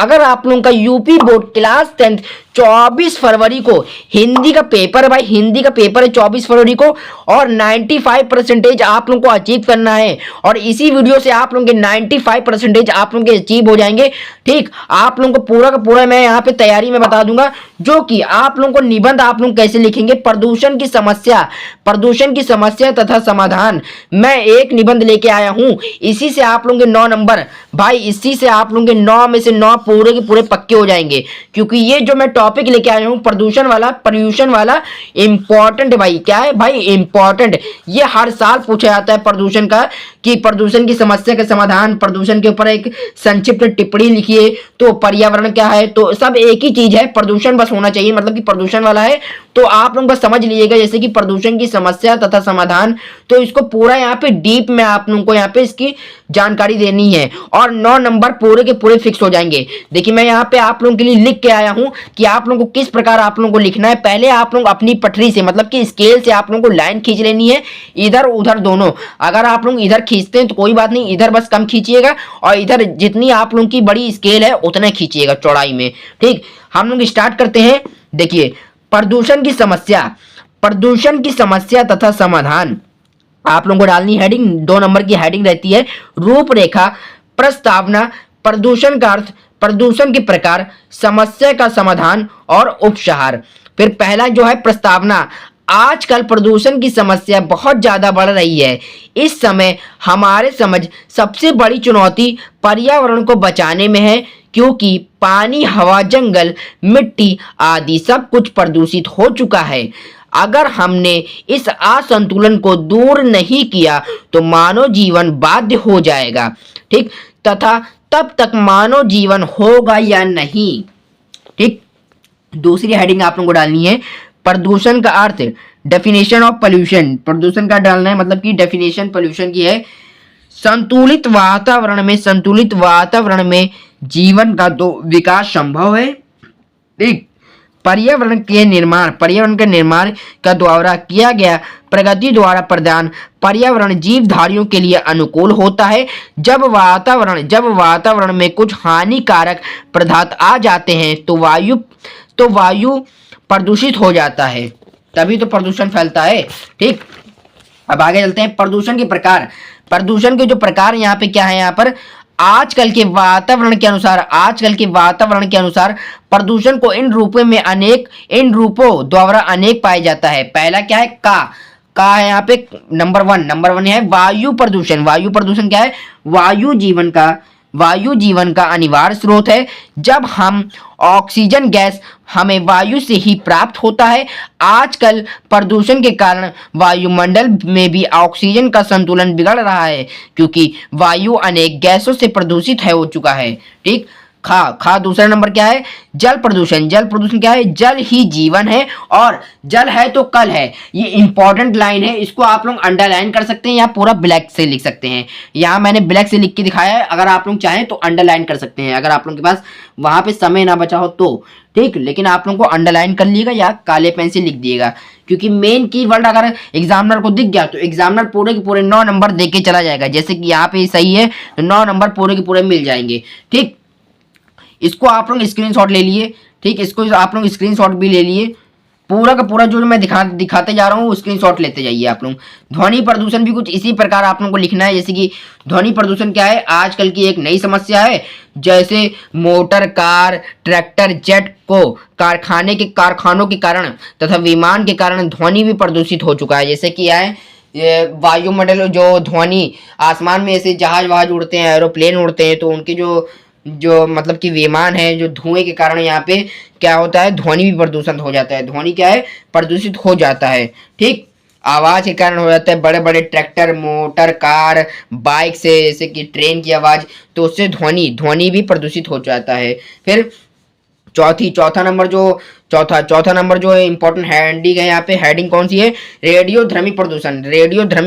अगर आप लोगों का यूपी बोर्ड क्लास 10 24 फरवरी को हिंदी का पेपर है भाई, हिंदी का पेपर है 24 फरवरी को, और 95% आप लोगों को अचीव करना है। और इसी वीडियो से आप लोगों के 95% आप लोगों के अचीव हो जाएंगे। ठीक, आप लोगों को पूरा का पूरा मैं यहाँ पे तैयारी में बता दूंगा, जो कि आप लोगों को निबंध आप लोग कैसे लिखेंगे, प्रदूषण की समस्या तथा समाधान, मैं एक निबंध लेके आया हूं। इसी से आप लोगों के 9 नंबर भाई, इसी से आप लोगों के 9 में से 9 पूरे के पूरे पक्के हो जाएंगे, क्योंकि ये जो मैं टॉपिक लेके आया हूं पर्यूषण वाला इंपॉर्टेंट भाई, क्या है भाई इंपॉर्टेंट। ये हर साल पूछा जाता है प्रदूषण का, कि प्रदूषण की समस्या का समाधान, प्रदूषण के ऊपर एक संक्षिप्त टिप्पणी लिखिए, तो पर्यावरण क्या है, तो सब एक ही चीज है, प्रदूषण बस होना चाहिए, मतलब कि प्रदूषण वाला है तो आप लोग बस समझ लीजिएगा, जैसे कि प्रदूषण की समस्या तथा समाधान। तो इसको पूरा यहाँ पे डीप में आप लोगों को यहाँ पे इसकी जानकारी देनी है, और 9 नंबर पूरे के पूरे फिक्स हो जाएंगे। देखिए मैं यहाँ पे आप लोगों के लिए लिख के आया हूँ कि आप लोगों को किस प्रकार आप लोगों को लिखना है। पहले आप लोग अपनी पटरी से, मतलब कि स्केल से आप लोगों को लाइन खींच लेनी है, इधर उधर दोनों। अगर आप लोग इधर खींचते हैं तो कोई बात नहीं, इधर बस कम खींचिएगा, और इधर जितनी आप लोगों की बड़ी स्केल है उतना खींचिएगा चौड़ाई में। ठीक, हम लोग स्टार्ट करते हैं। देखिए प्रदूषण की समस्या तथा समाधान, आप लोगों को डालनी हेडिंग, 2 नंबर की हेडिंग रहती है रूपरेखा, प्रस्तावना, प्रदूषण का अर्थ, प्रदूषण के प्रकार, समस्या का समाधान और उपसंहार। फिर पहला जो है प्रस्तावना, आजकल प्रदूषण की समस्या बहुत ज्यादा बढ़ रही है। इस समय हमारे समझ सबसे बड़ी चुनौती पर्यावरण को बचाने में है, क्योंकि पानी, हवा, जंगल, मिट्टी आदि सब कुछ प्रदूषित हो चुका है। अगर हमने इस असंतुलन को दूर नहीं किया तो मानव जीवन बाध्य हो जाएगा। ठीक, तथा तब तक मानव जीवन होगा या नहीं। ठीक, दूसरी हेडिंग आप लोगों को डालनी है प्रदूषण का अर्थ, डेफिनेशन ऑफ पोल्यूशन। प्रदूषण का डालना है, मतलब कि डेफिनेशन पोल्यूशन की है, संतुलित वातावरण में जीवन का विकास संभव है। ठीक, पर्यावरण के निर्माण का द्वारा किया गया प्रगति द्वारा प्रदान पर्यावरण जीवधारियों के लिए अनुकूल होता है। जब वातावरण में कुछ हानिकारक पदार्थ आ जाते हैं तो वायु प्रदूषित हो जाता है, तभी तो प्रदूषण फैलता है। ठीक, अब आगे चलते हैं। प्रदूषण के प्रकार, प्रदूषण के जो प्रकार यहाँ पे क्या है, यहाँ पर आजकल के वातावरण के अनुसार प्रदूषण को इन रूपों द्वारा अनेक पाया जाता है। पहला क्या है, का है यहाँ पे नंबर 1 है वायु प्रदूषण। वायु प्रदूषण क्या है, वायु जीवन का अनिवार्य स्रोत है। जब हम ऑक्सीजन गैस हमें वायु से ही प्राप्त होता है। आजकल प्रदूषण के कारण वायुमंडल में भी ऑक्सीजन का संतुलन बिगड़ रहा है, क्योंकि वायु अनेक गैसों से प्रदूषित हो चुका है। ठीक, खा दूसरा नंबर क्या है, जल प्रदूषण क्या है, जल ही जीवन है और जल है तो कल है। ये इंपॉर्टेंट लाइन है, इसको आप लोग अंडरलाइन कर सकते हैं या पूरा ब्लैक से लिख सकते हैं। यहाँ मैंने ब्लैक से लिख के दिखाया है, अगर आप लोग चाहें तो अंडरलाइन कर सकते हैं, अगर आप लोगों के पास वहां पे समय ना बचा हो तो। ठीक, लेकिन आप लोगों को अंडरलाइन कर लीजिएगा या काले पेन से लिख दिएगा, क्योंकि मेन कीवर्ड अगर एग्जामिनर को दिख गया तो एग्जामिनर पूरे के पूरे 9 नंबर दे के चला जाएगा। जैसे कि यहाँ पे सही है तो 9 नंबर पूरे के पूरे मिल जाएंगे। ठीक, इसको आप लोग स्क्रीनशॉट ले लिए। ठीक, इसको आप लोग स्क्रीनशॉट भी ले लिए, पूरा का पूरा जो मैं दिखाते जा रहा हूँ स्क्रीनशॉट लेते जाइए आप लोग। ध्वनि प्रदूषण भी कुछ इसी प्रकार आप लोगों को लिखना है। जैसे कि ध्वनि प्रदूषण क्या है, आजकल की एक नई समस्या है, जैसे मोटर, कार, ट्रैक्टर, जेट को कारखानों के कारण तथा विमान के कारण ध्वनि भी प्रदूषित हो चुका है। जैसे कि ये वायुमंडल जो ध्वनि, आसमान में ऐसे जहाज उड़ते हैं, एरोप्लेन उड़ते हैं, तो उनके जो मतलब कि विमान है, जो धुएं के कारण यहाँ पे क्या होता है, ध्वनि भी प्रदूषण हो जाता है। ध्वनि क्या है, प्रदूषित हो जाता है। ठीक, आवाज के कारण हो जाता है, बड़े बड़े ट्रैक्टर, मोटर, कार, बाइक से, जैसे कि ट्रेन की आवाज, तो उससे ध्वनि भी प्रदूषित हो जाता है। फिर चौथा नंबर जो इंपॉर्टेंट हेडिंग है, यहाँ पे हेडिंग कौन सी है, रेडियोधर्मी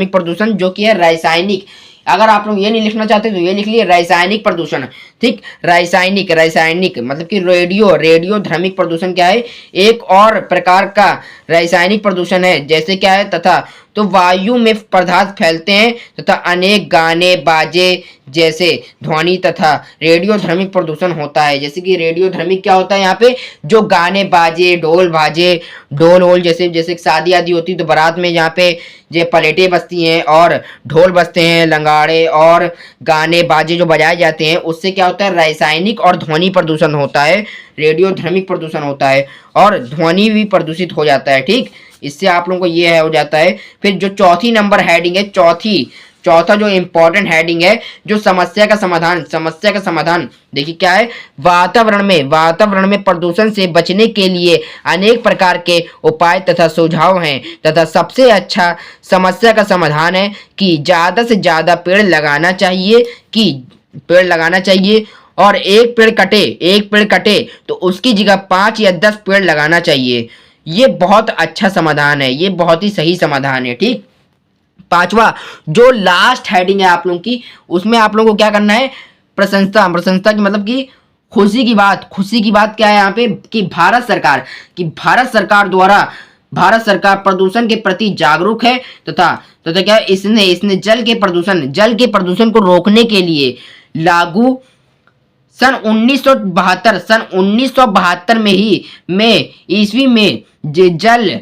प्रदूषण जो कि है रासायनिक। अगर आप लोग ये नहीं लिखना चाहते तो ये लिख लिए रासायनिक प्रदूषण। ठीक। रासायनिक रासायनिक मतलब कि रेडियो ध्वनिक प्रदूषण क्या है, एक और प्रकार का रासायनिक प्रदूषण है। जैसे क्या है, तथा तो वायु में पदार्थ फैलते हैं तथा अनेक गाने बाजे जैसे ध्वनि तथा रेडियो ध्वनिक प्रदूषण होता है। जैसे कि रेडियो ध्वनिक क्या होता है, यहाँ पे जो गाने बाजे ढोल बाजे ढोल वोल जैसे जैसे शादी आदि होती है तो बारात में यहाँ पे जो पलेटें बजती हैं और ढोल बजते हैं, लंगाड़े और गाने बाजे जो बजाए जाते हैं, उससे क्या होता है, रासायनिक और ध्वनि प्रदूषण होता है, रेडियो ध्वनिक प्रदूषण होता है और ध्वनि भी प्रदूषित हो जाता है। ठीक, इससे आप लोगों को ये है हो जाता है। फिर जो चौथी नंबर हेडिंग है, चौथा जो इंपॉर्टेंट हेडिंग है, जो समस्या का समाधान देखिए क्या है, वातावरण में प्रदूषण से बचने के लिए अनेक प्रकार के उपाय तथा सुझाव हैं तथा सबसे अच्छा समस्या का समाधान है कि ज़्यादा से ज़्यादा पेड़ लगाना चाहिए और एक पेड़ कटे तो उसकी जगह 5 या 10 पेड़ लगाना चाहिए। ये बहुत अच्छा समाधान है, ये बहुत ही सही समाधान है। ठीक, पांचवा जो लास्ट हेडिंग है आप लोगों की, उसमें आप लोगों को क्या करना है, प्रशंसा की मतलब कि खुशी की बात क्या है यहाँ पे कि भारत सरकार प्रदूषण के प्रति जागरूक है तथा क्या इसने जल के प्रदूषण को रोकने के लिए लागू सन 1972 में ईस्वी में जल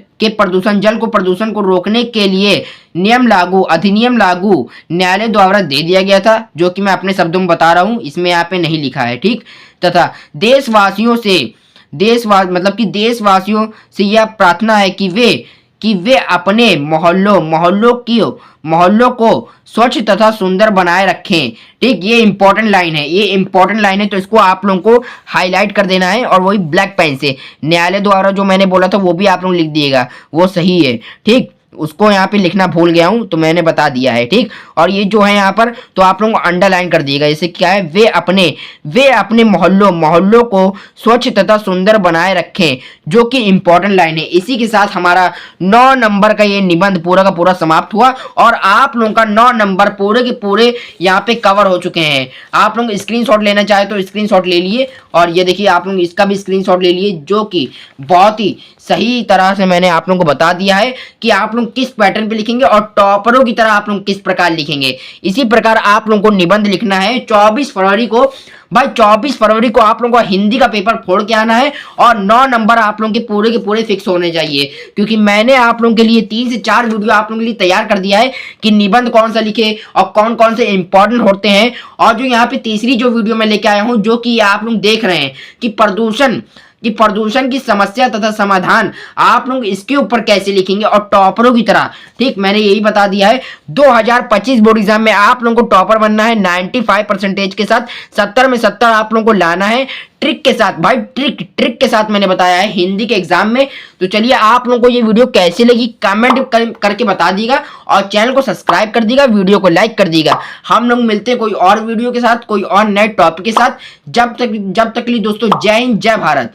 को प्रदूषण को रोकने के लिए अधिनियम लागू न्यायालय द्वारा दे दिया गया था, जो कि मैं अपने शब्दों में बता रहा हूं, इसमें यहाँ पे नहीं लिखा है। ठीक, तथा देशवासियों से यह प्रार्थना है कि वे अपने मोहल्लों को स्वच्छ तथा सुंदर बनाए रखें। ठीक, ये इंपॉर्टेंट लाइन है, तो इसको आप लोगों को हाईलाइट कर देना है और वही ब्लैक पेन से। न्यायालय द्वारा जो मैंने बोला था वो भी आप लोग लिख दिएगा, वो सही है। ठीक, उसको यहाँ पे लिखना भूल गया हूं तो मैंने बता दिया है। ठीक, और ये जो है यहाँ पर तो आप लोगों को अंडरलाइन कर दिएगा। जैसे क्या है, वे अपने मोहल्लों को स्वच्छ तथा सुंदर बनाए रखें, जो कि इंपॉर्टेंट लाइन है। इसी के साथ हमारा 9 नंबर का ये निबंध पूरा का पूरा समाप्त हुआ और आप लोगों का 9 नंबर पूरे के पूरे यहाँ पे कवर हो चुके हैं। आप लोग स्क्रीनशॉट लेना चाहे तो स्क्रीनशॉट ले लिए और ये देखिए आप लोग इसका भी स्क्रीनशॉट ले लिए, जो कि बहुत ही सही तरह से मैंने आप लोगों को बता दिया है कि आप लोग किस पैटर्न पे लिखेंगे और टॉपरों की तरह आप लोग किस प्रकार लिखेंगे। इसी प्रकार आप लोगों को निबंध लिखना है 24 फरवरी को। भाई 24 फरवरी को आप लोगों को हिंदी का पेपर फोड़ के आना है और 9 नंबर आप लोगों के पूरे फिक्स होने चाहिए, क्योंकि मैंने आप लोगों के लिए 3 से 4 वीडियो आप लोगों के लिए तैयार कर दिया है कि निबंध कौन सा लिखे और कौन कौन से इंपॉर्टेंट होते हैं। और जो यहाँ पे तीसरी जो वीडियो मैं लेके आया हूँ, जो कि आप लोग देख रहे हैं कि प्रदूषण की समस्या तथा समाधान आप लोग इसके ऊपर कैसे लिखेंगे और टॉपरों की तरह। ठीक, मैंने यही बता दिया है 2025 बोर्ड एग्जाम में आप लोगों को टॉपर बनना है 95% के साथ, 70 में 70 आप लोगों को लाना है ट्रिक के साथ। भाई ट्रिक के साथ मैंने बताया है हिंदी के एग्जाम में। तो चलिए आप लोगों को ये वीडियो कैसी लगी कमेंट करके बता दीजिएगा और चैनल को सब्सक्राइब कर दीजिएगा, वीडियो को लाइक कर दीजिएगा। हम लोग मिलते हैं कोई और वीडियो के साथ, कोई और नए टॉपिक के साथ। जब तक के लिए दोस्तों, जय हिंद जय भारत।